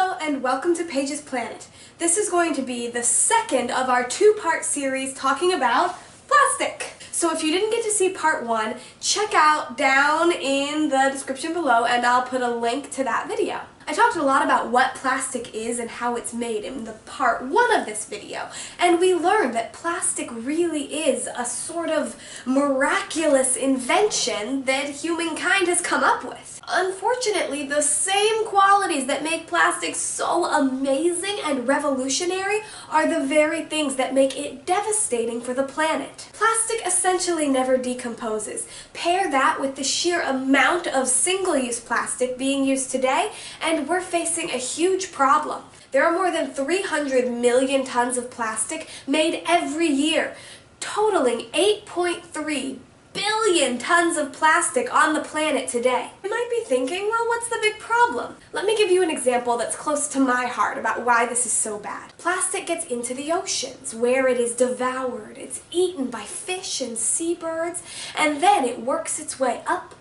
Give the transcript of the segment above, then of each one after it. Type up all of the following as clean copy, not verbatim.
Hello and welcome to Paige's Planet. This is going to be the second of our two-part series talking about plastic. So if you didn't get to see part one, check out down in the description below and I'll put a link to that video. I talked a lot about what plastic is and how it's made in the part one of this video, and we learned that plastic really is a sort of miraculous invention that humankind has come up with. Unfortunately, the same qualities that make plastic so amazing and revolutionary are the very things that make it devastating for the planet. Plastic essentially never decomposes. Pair that with the sheer amount of single-use plastic being used today, and we're facing a huge problem. There are more than 300 million tons of plastic made every year, totaling 8.3 billion tons of plastic on the planet today. You might be thinking, well, what's the big problem? Let me give you an example that's close to my heart about why this is so bad. Plastic gets into the oceans, where it is devoured. It's eaten by fish and seabirds, and then it works its way up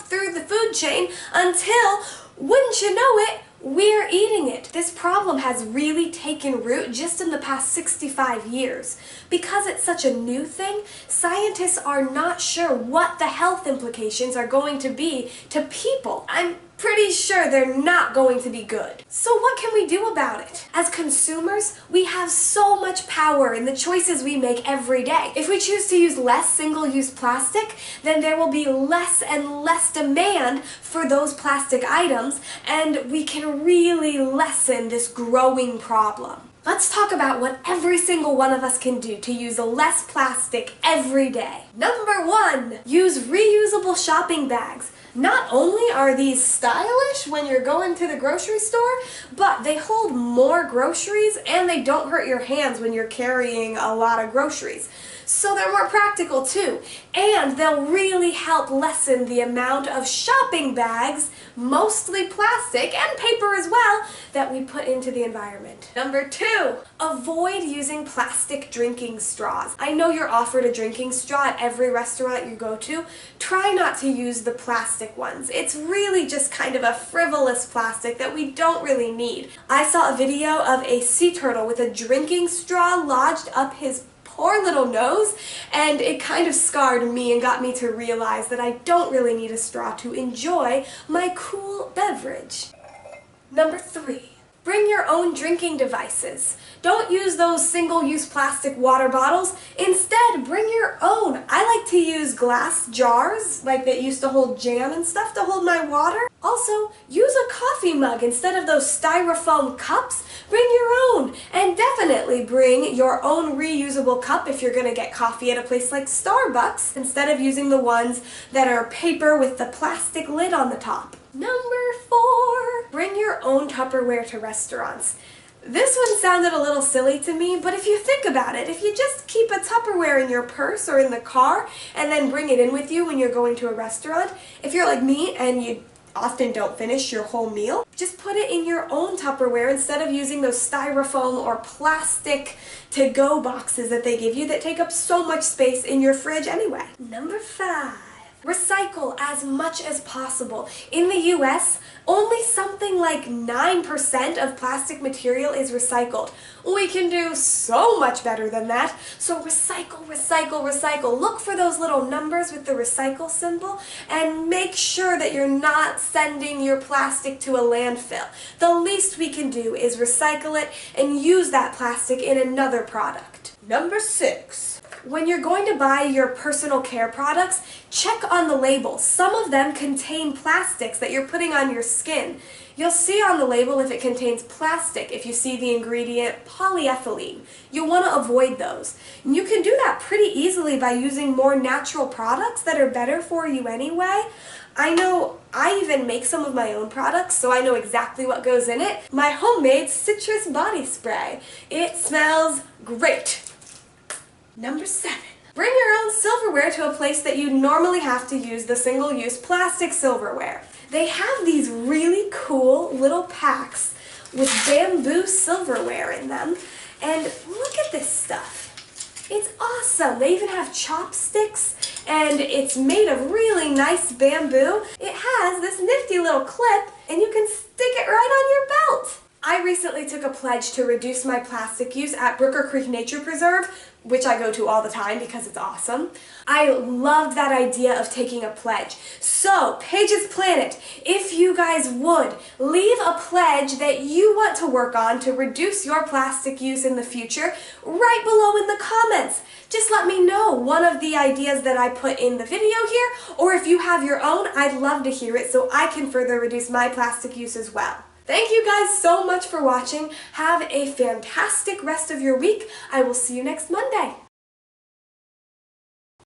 through the food chain until, wouldn't you know it, we're eating it. This problem has really taken root just in the past 65 years. Because it's such a new thing, scientists are not sure what the health implications are going to be to people. I'm pretty sure they're not going to be good. So what can we do about it? As consumers, we have so much power in the choices we make every day. If we choose to use less single-use plastic, then there will be less and less demand for those plastic items, and we can really lessen this growing problem. Let's talk about what every single one of us can do to use less plastic every day. Number one, use reusable shopping bags. Not only are these stylish when you're going to the grocery store, but they hold more groceries and they don't hurt your hands when you're carrying a lot of groceries. So they're more practical too, and they'll really help lessen the amount of shopping bags, mostly plastic and paper as well, that we put into the environment. Number two, avoid using plastic drinking straws. I know you're offered a drinking straw at every restaurant you go to. Try not to use the plastic ones. It's really just kind of a frivolous plastic that we don't really need. I saw a video of a sea turtle with a drinking straw lodged up his poor little nose, and it kind of scarred me and got me to realize that I don't really need a straw to enjoy my cool beverage. Number three, bring your own drinking devices. Don't use those single-use plastic water bottles. Instead, bring your own. I like to use glass jars, like that used to hold jam and stuff, to hold my water. Also, use a coffee mug instead of those styrofoam cups. Bring your own, and definitely bring your own reusable cup if you're going to get coffee at a place like Starbucks, instead of using the ones that are paper with the plastic lid on the top. Number four, bring your own Tupperware to restaurants. This one sounded a little silly to me, but if you think about it, if you just keep a Tupperware in your purse or in the car and then bring it in with you when you're going to a restaurant, if you're like me and you often don't finish your whole meal, just put it in your own Tupperware instead of using those styrofoam or plastic to-go boxes that they give you that take up so much space in your fridge anyway. Number five, recycle as much as possible. In the US, only something like 9% of plastic material is recycled. We can do so much better than that. So recycle, recycle, recycle. Look for those little numbers with the recycle symbol and make sure that you're not sending your plastic to a landfill. The least we can do is recycle it and use that plastic in another product. Number six, when you're going to buy your personal care products, check on the label. Some of them contain plastics that you're putting on your skin. You'll see on the label if it contains plastic, if you see the ingredient polyethylene. You'll want to avoid those. And you can do that pretty easily by using more natural products that are better for you anyway. I know I even make some of my own products, so I know exactly what goes in it. My homemade citrus body spray. It smells great. Number seven, bring your own silverware to a place that you normally have to use the single-use plastic silverware. They have these really cool little packs with bamboo silverware in them, and look at this stuff. It's awesome. They even have chopsticks, and it's made of really nice bamboo. It has this nifty little clip, and you can stick it right on your belt. I recently took a pledge to reduce my plastic use at Brooker Creek Nature Preserve, which I go to all the time because it's awesome. I loved that idea of taking a pledge. So, Paige's Planet, if you guys would, leave a pledge that you want to work on to reduce your plastic use in the future right below in the comments. Just let me know one of the ideas that I put in the video here, or if you have your own, I'd love to hear it so I can further reduce my plastic use as well. Thank you guys so much for watching. Have a fantastic rest of your week. I will see you next Monday.